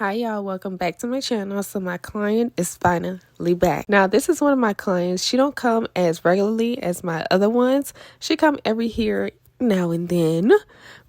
Hi y'all, welcome back to my channel. So my client is finally back. Now this is one of my clients. She don't come as regularly as my other ones. She come every here now and then,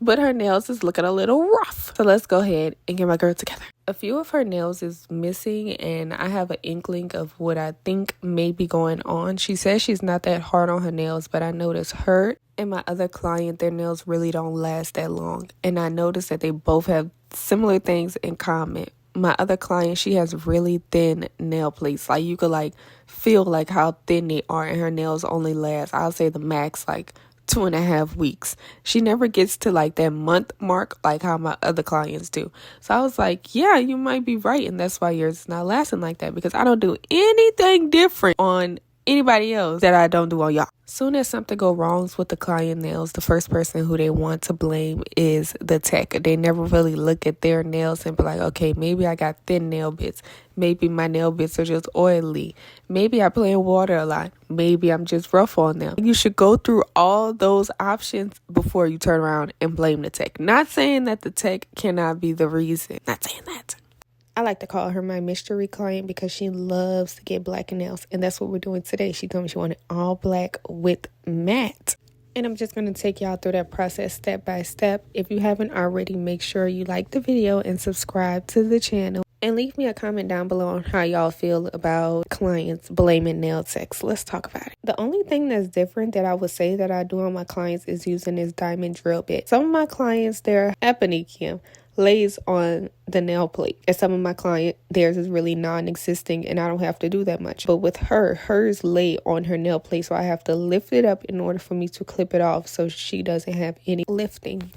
but her nails is looking a little rough. So let's go ahead and get my girl together. A few of her nails is missing and I have an inkling of what I think may be going on. She says she's not that hard on her nails, but I noticed her and my other client, their nails really don't last that long. And I noticed that they both have similar things in common. My other client, she has really thin nail plates. Like you could feel how thin they are, and her nails only last, I'll say the max 2.5 weeks. She never gets to that month mark like how my other clients do. So I was like, yeah, you might be right, and that's why yours is not lasting like that, because I don't do anything different on anybody else that I don't do on y'all. Soon as something go wrong with the client nails, the first person who they want to blame is the tech. They never really look at their nails and be like, okay, maybe I got thin nail bits. Maybe my nail bits are just oily. Maybe I play in water a lot. Maybe I'm just rough on them. You should go through all those options before you turn around and blame the tech. Not saying that the tech cannot be the reason. Not saying that. I like to call her my mystery client because she loves to get black nails. And that's what we're doing today. She told me she wanted all black with matte. And I'm just going to take y'all through that process step by step. If you haven't already, make sure you like the video and subscribe to the channel. And leave me a comment down below on how y'all feel about clients blaming nail techs. Let's talk about it. The only thing that's different that I would say that I do on my clients is using this diamond drill bit. Some of my clients, their eponychium lays on the nail plate, and some of my client, theirs is really non-existing and I don't have to do that much. But with hers lay on her nail plate, so I have to lift it up in order for me to clip it off so she doesn't have any lifting.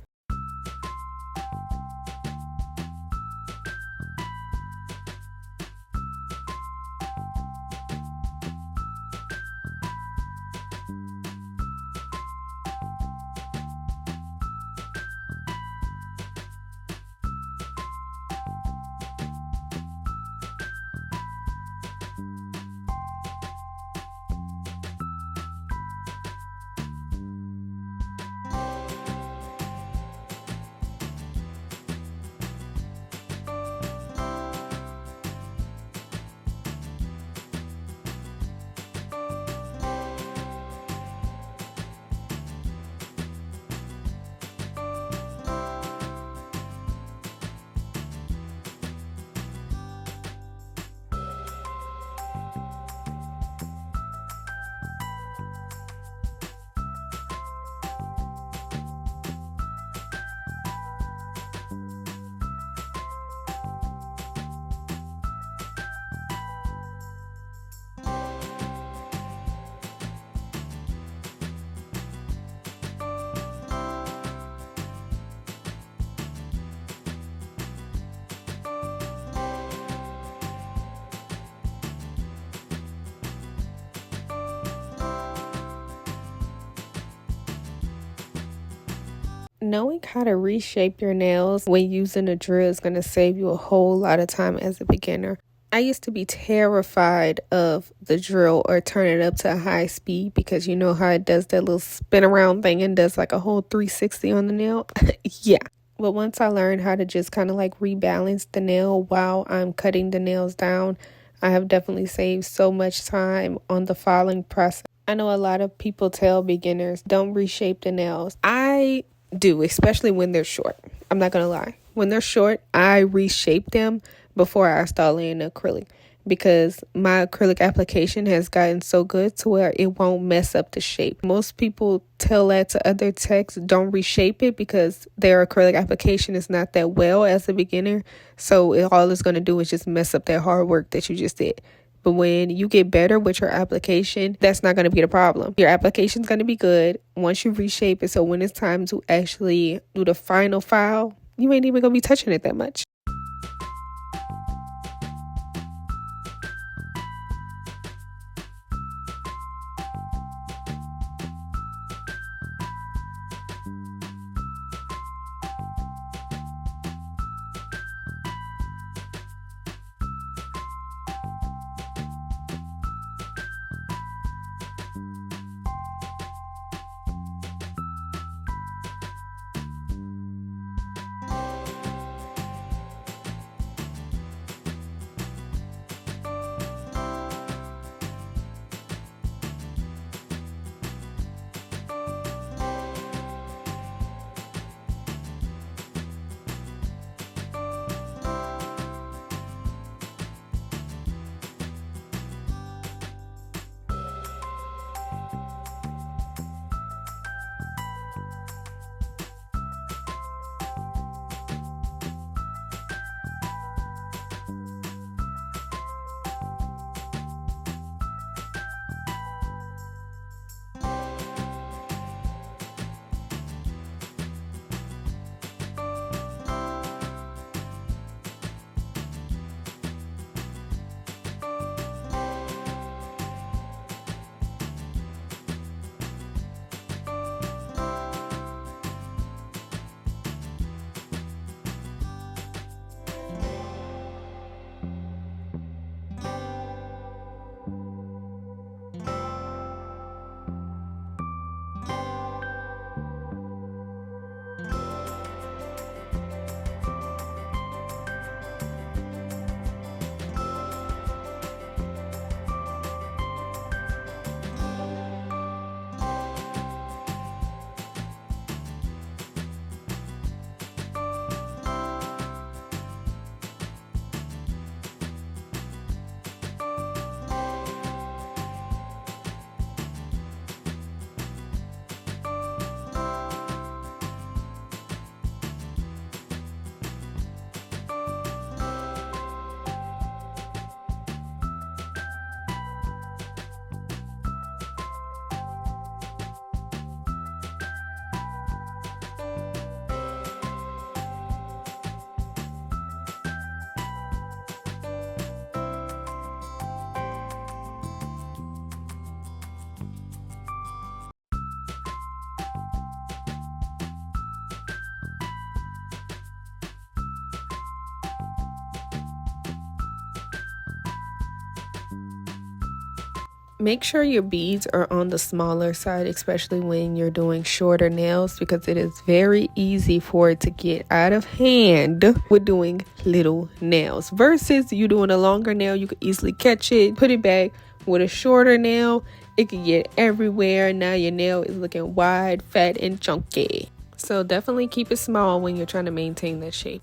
Knowing how to reshape your nails when using a drill is going to save you a whole lot of time as a beginner. I used to be terrified of the drill or turning it up to a high speed because you know how it does that little spin around thing and does a whole 360 on the nail. Yeah. But once I learned how to just kind of rebalance the nail while I'm cutting the nails down, I have definitely saved so much time on the filing process. I know a lot of people tell beginners, don't reshape the nails. I do, especially when they're short. I'm not gonna lie. When they're short, I reshape them before I start laying acrylic, because my acrylic application has gotten so good to where it won't mess up the shape. Most people tell that to other techs, don't reshape it, because their acrylic application is not that well as a beginner, so all it's going to do is just mess up that hard work that you just did. But when you get better with your application, that's not going to be the problem. Your application is going to be good once you reshape it. So when it's time to actually do the final file, you ain't even going to be touching it that much. Make sure your beads are on the smaller side, especially when you're doing shorter nails, because it is very easy for it to get out of hand with doing little nails. Versus you doing a longer nail, you can easily catch it, put it back. With a shorter nail, it can get everywhere. Now your nail is looking wide, fat, and chunky. So definitely keep it small when you're trying to maintain that shape.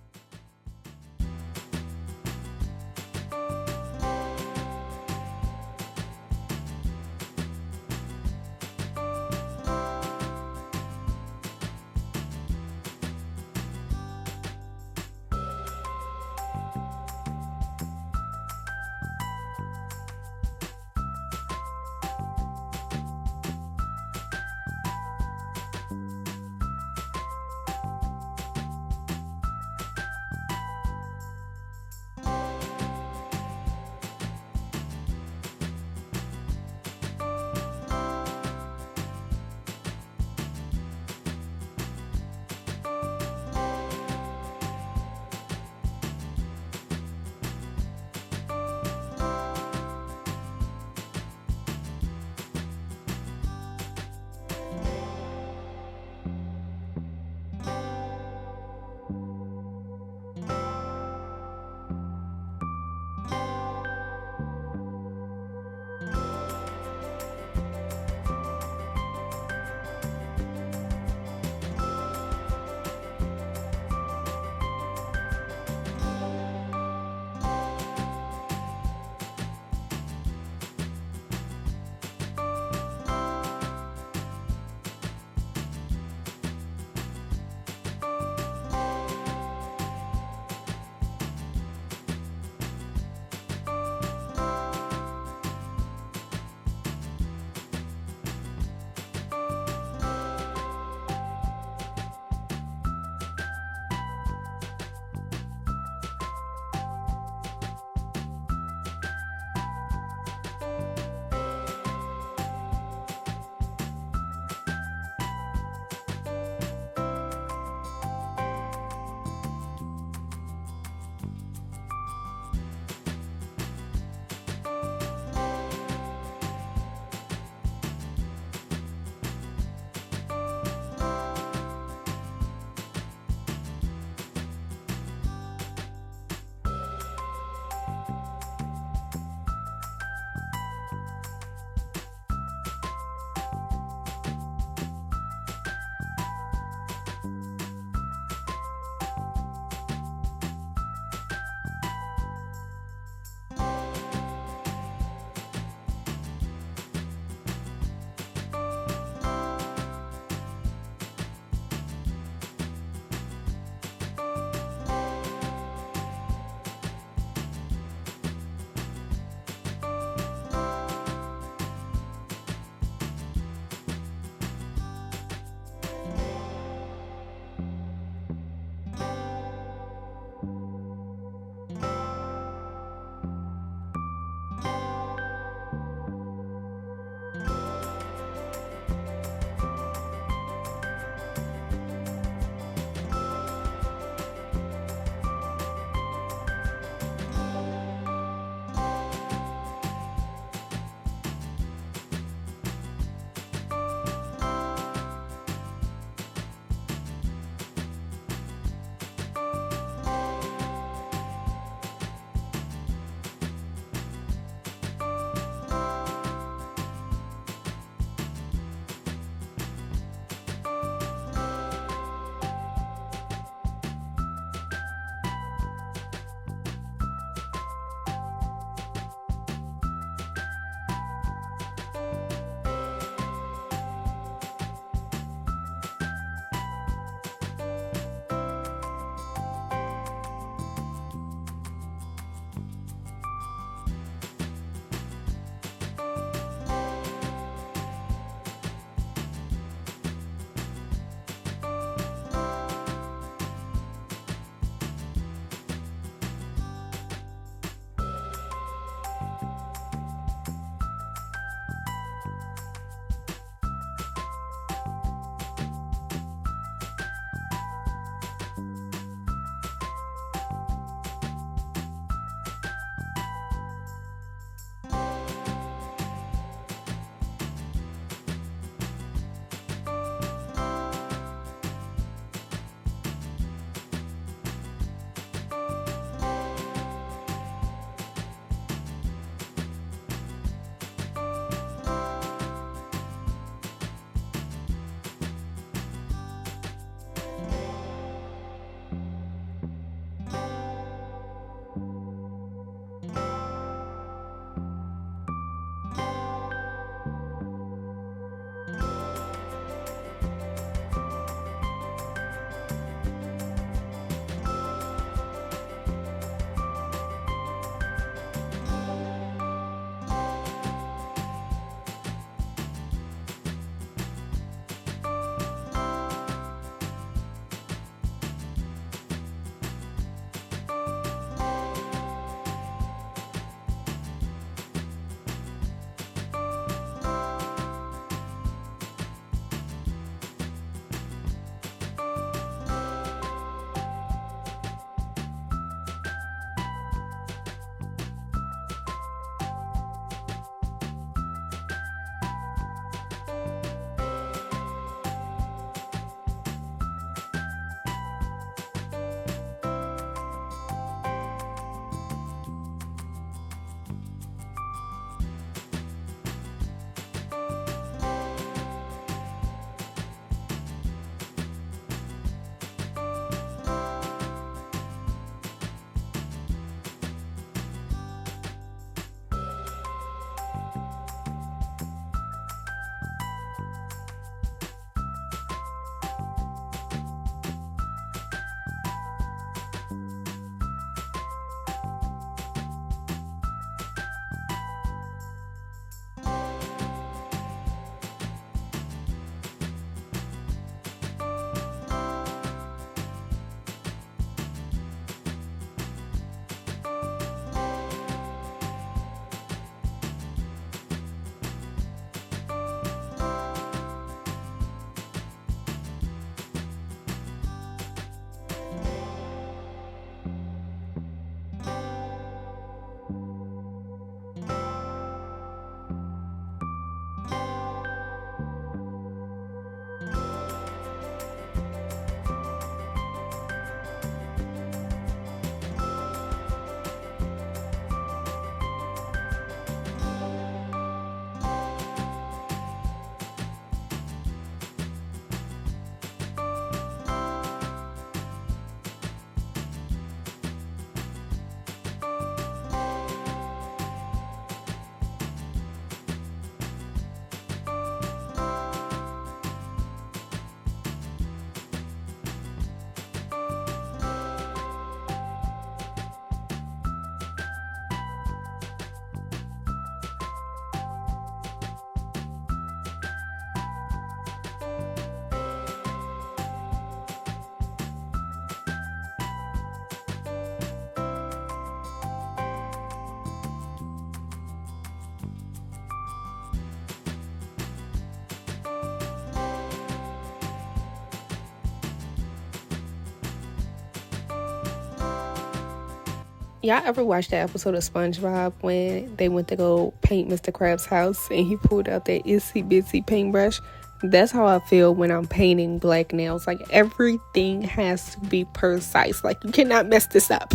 Y'all ever watched that episode of SpongeBob when they went to go paint Mr. Krabs' house and he pulled out that itsy bitsy paintbrush? That's how I feel when I'm painting black nails. Like, everything has to be precise. Like, you cannot mess this up.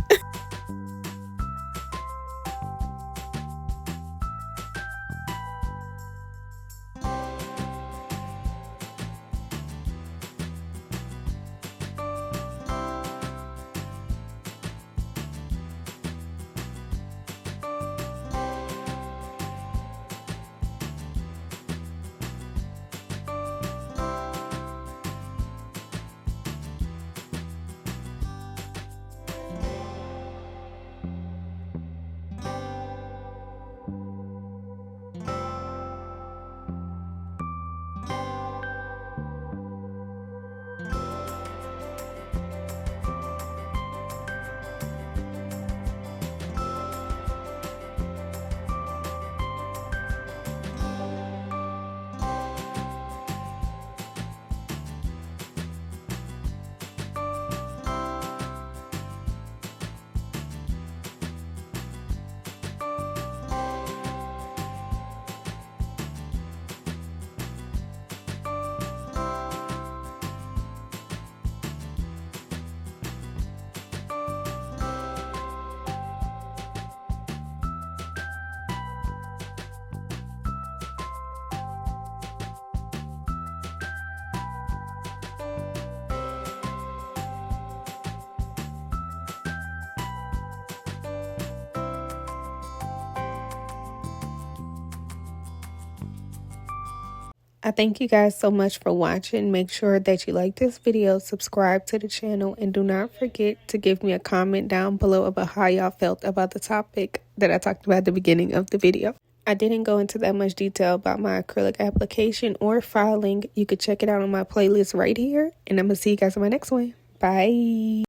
I thank you guys so much for watching. Make sure that you like this video, subscribe to the channel, and do not forget to give me a comment down below about how y'all felt about the topic that I talked about at the beginning of the video. I didn't go into that much detail about my acrylic application or filing. You could check it out on my playlist right here, and I'm going to see you guys in my next one. Bye.